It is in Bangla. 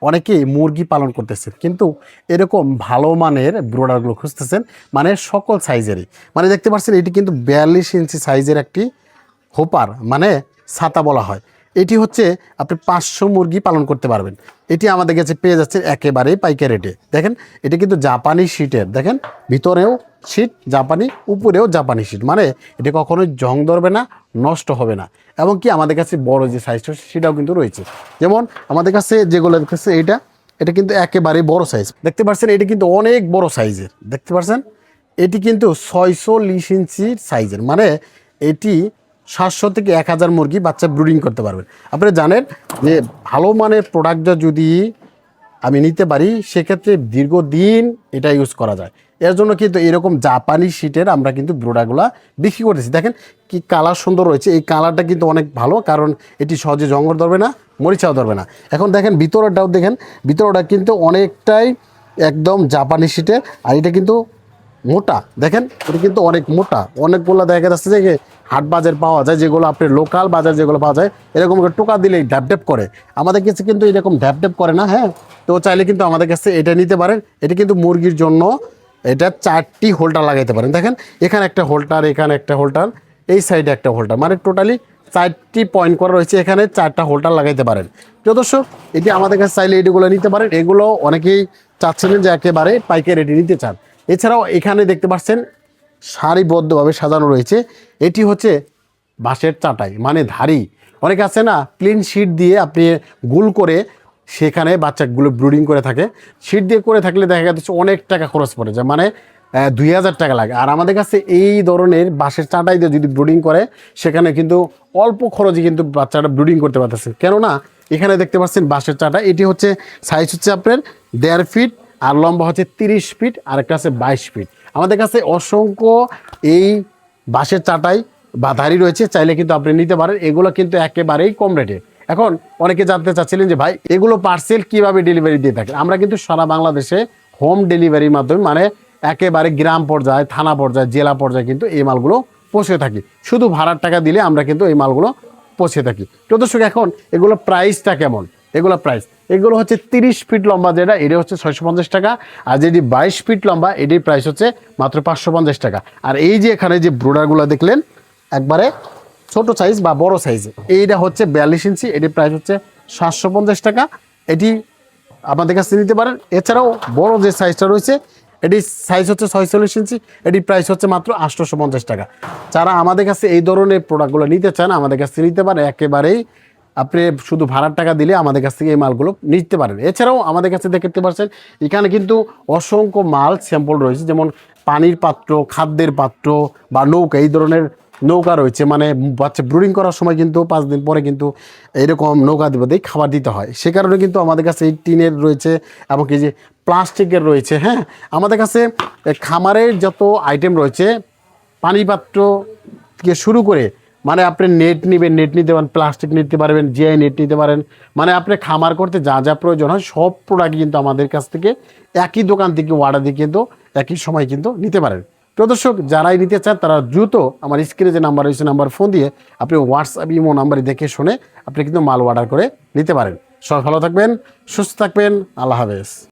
অনেকেই মুরগি পালন করতেছেন, কিন্তু এরকম ভালো মানের ব্রোডারগুলো খুঁজতেছেন, মানে সকল সাইজেরই। মানে দেখতে পাচ্ছেন এটি কিন্তু 42 ইঞ্চি সাইজের একটি হোপার, মানে ছাতা বলা হয়। এটি হচ্ছে আপনি 500 মুরগি পালন করতে পারবেন। এটি আমাদের কাছে পেয়ে যাচ্ছে একেবারেই পাইকারি রেটে। দেখেন এটি কিন্তু জাপানি শিটের, দেখেন ভিতরেও শিট জাপানি, উপরেও জাপানি শিট, মানে এটি কখনোই জং ধরবে না, নষ্ট হবে না। এবং কি আমাদের কাছে বড় যে সাইজটা সেটাও কিন্তু রয়েছে। যেমন আমাদের কাছে যেগুলো দেখতেছে এটা কিন্তু একেবারেই বড় সাইজ। দেখতে পাচ্ছেন এটি কিন্তু অনেক বড় সাইজের। দেখতে পাচ্ছেন এটি কিন্তু 620 ইঞ্চির সাইজের, মানে এটি 700 থেকে 1000 মুরগি বাচ্চা ব্রুডিং করতে পারবেন। আপনারা জানেন যে ভালো মানের প্রোডাক্টটা যদি আমি নিতে পারি, সেক্ষেত্রে দীর্ঘদিন এটা ইউজ করা যায়। এর জন্য কিন্তু এরকম জাপানি শিটের আমরা কিন্তু ব্রোডাগুলা বিক্রি করতেছি। দেখেন কি কালার সুন্দর রয়েছে, এই কালারটা কিন্তু অনেক ভালো, কারণ এটি সহজে জঙ্গল ধরবে না, মরিচাও ধরবে না। এখন দেখেন ভিতরটাও দেখেন, ভিতরটা কিন্তু অনেকটাই একদম জাপানি শিটের, আর এটা কিন্তু মোটা। দেখেন এটা কিন্তু অনেক মোটা, অনেকগুলো দেখা যাচ্ছে যে হাট বাজার পাওয়া যায়, যেগুলো আপনি লোকাল বাজার যেগুলো পাওয়া যায় এরকম করে টোকা দিলেই ড্যাপ ড্যাপ করে, আমাদের কাছে কিন্তু এরকম ড্যাপ ড্যাপ করে না। হ্যাঁ, তো চাইলে কিন্তু আমাদের কাছে এটা নিতে পারেন। এটা কিন্তু মুরগির জন্য এটা 4টি হোল্ডার লাগাইতে পারেন। দেখেন এখানে একটা হোল্ডার, এখানে একটা হোল্ডার, এই সাইডে একটা হোল্ডার, মানে টোটালি 4টি পয়েন্ট করা রয়েছে, এখানে 4টা হোল্ডার লাগাইতে পারেন। প্রিয় দর্শক, এটি আমাদের কাছে চাইলে এগুলো নিতে পারেন। এগুলো অনেকেই চাচ্ছিলেন যে একেবারে পাইকারি রেটে নিতে চান। এছাড়াও এখানে দেখতে পাচ্ছেন সারিবদ্ধভাবে সাজানো রয়েছে, এটি হচ্ছে বাঁশের চাটাই, মানে ধাড়ি। অনেকে আছে না প্লেন শিট দিয়ে আপনি গোল করে সেখানে বাচ্চাগুলো ব্রুডিং করে থাকে, শিট দিয়ে করে থাকলে দেখা যাচ্ছে অনেক টাকা খরচ পড়ে যায়, মানে 2000 টাকা লাগে। আর আমাদের কাছে এই ধরনের বাঁশের চাটাই দিয়ে যদি ব্রুডিং করে, সেখানে কিন্তু অল্প খরচে কিন্তু বাচ্চাটা ব্রুডিং করতে পারতেছে। কেননা এখানে দেখতে পাচ্ছেন বাঁশের চাটা, এটি হচ্ছে সাইজ হচ্ছে আপনার 1.5 ফিট, আর লম্বা হচ্ছে 30 ফিট, আর একটা আছে 22 ফিট। আমাদের কাছে অসংখ্য এই বাঁশের চাটাই বা ধাড়ি রয়েছে, চাইলে কিন্তু আপনি নিতে পারেন। এগুলো কিন্তু একেবারেই কম রেটে। এখন অনেকে জানতে চাচ্ছিলেন যে ভাই এগুলো পার্সেল কিভাবে ডেলিভারি দিয়ে থাকেন। আমরা কিন্তু সারা বাংলাদেশে হোম ডেলিভারির মাধ্যমে, মানে একেবারে গ্রাম পর্যায়ে, থানা পর্যায়ে, জেলা পর্যায়ে কিন্তু এই মালগুলো পৌঁছে থাকি। শুধু ভাড়ার টাকা দিলে আমরা কিন্তু এই মালগুলো পৌঁছে থাকি। তো দর্শক, এখন এগুলো প্রাইসটা কেমন? এগুলো হচ্ছে 30 ফিট লম্বা যেটা, এটা হচ্ছে 650 টাকা। আর যেটি 22 ফিট লম্বা, এটির প্রাইস হচ্ছে মাত্র 550 টাকা। আর এই যে এখানে যে ব্রোডারগুলো দেখলেন একবারে ছোট সাইজ বা বড় সাইজ, এইটা হচ্ছে 42 ইঞ্চি, এটির প্রাইস হচ্ছে 750 টাকা। এটি আমাদের কাছে নিতে পারেন। এছাড়াও বড় যে সাইজটা রয়েছে, এটির সাইজ হচ্ছে 46 ইঞ্চি, এটির প্রাইস হচ্ছে মাত্র 850 টাকা। যারা আমাদের কাছে এই ধরনের প্রোডাক্টগুলো নিতে চান, আমাদের কাছ থেকে নিতে পারেন। একেবারেই আপনি শুধু ভাড়ার টাকা দিলে আমাদের কাছ থেকে এই মালগুলো নিতে পারেন। এছাড়াও আমাদের কাছে দেখতে পাচ্ছেন এখানে কিন্তু অসংখ্য মাল স্যাম্পল রয়েছে, যেমন পানির পাত্র, খাদ্যের পাত্র বা নৌকা, এই ধরনের নৌকা রয়েছে। মানে বাচ্চা ব্রুডিং করার সময় কিন্তু 5 দিন পরে কিন্তু এরকম নৌকা দিয়ে খাবার দিতে হয়, সে কারণে কিন্তু আমাদের কাছে এই টিনের রয়েছে, এমনকি যে প্লাস্টিকের রয়েছে। হ্যাঁ, আমাদের কাছে খামারের যত আইটেম রয়েছে, পানি পাত্র থেকে শুরু করে, মানে আপনি নেট নেবেন, নেট নিতে পারেন, প্লাস্টিক নিতে পারবেন, জিআই নেট নিতে পারেন, মানে আপনি খামার করতে যা যা প্রয়োজন হয় সব প্রোডাক্ট কিন্তু আমাদের কাছ থেকে একই দোকান থেকে অর্ডার দিয়ে কিন্তু একই সময় কিন্তু নিতে পারেন। প্রিয় দর্শক, যারাই নিতে চান তারা দ্রুত আমার স্ক্রিনে যে নাম্বার রয়েছে, নাম্বার ফোন দিয়ে আপনি হোয়াটসঅ্যাপ, ইমো নাম্বারে দেখে শুনে আপনি কিন্তু মাল অর্ডার করে নিতে পারেন। সবাই ভালো থাকবেন, সুস্থ থাকবেন, আল্লাহ হাফেজ।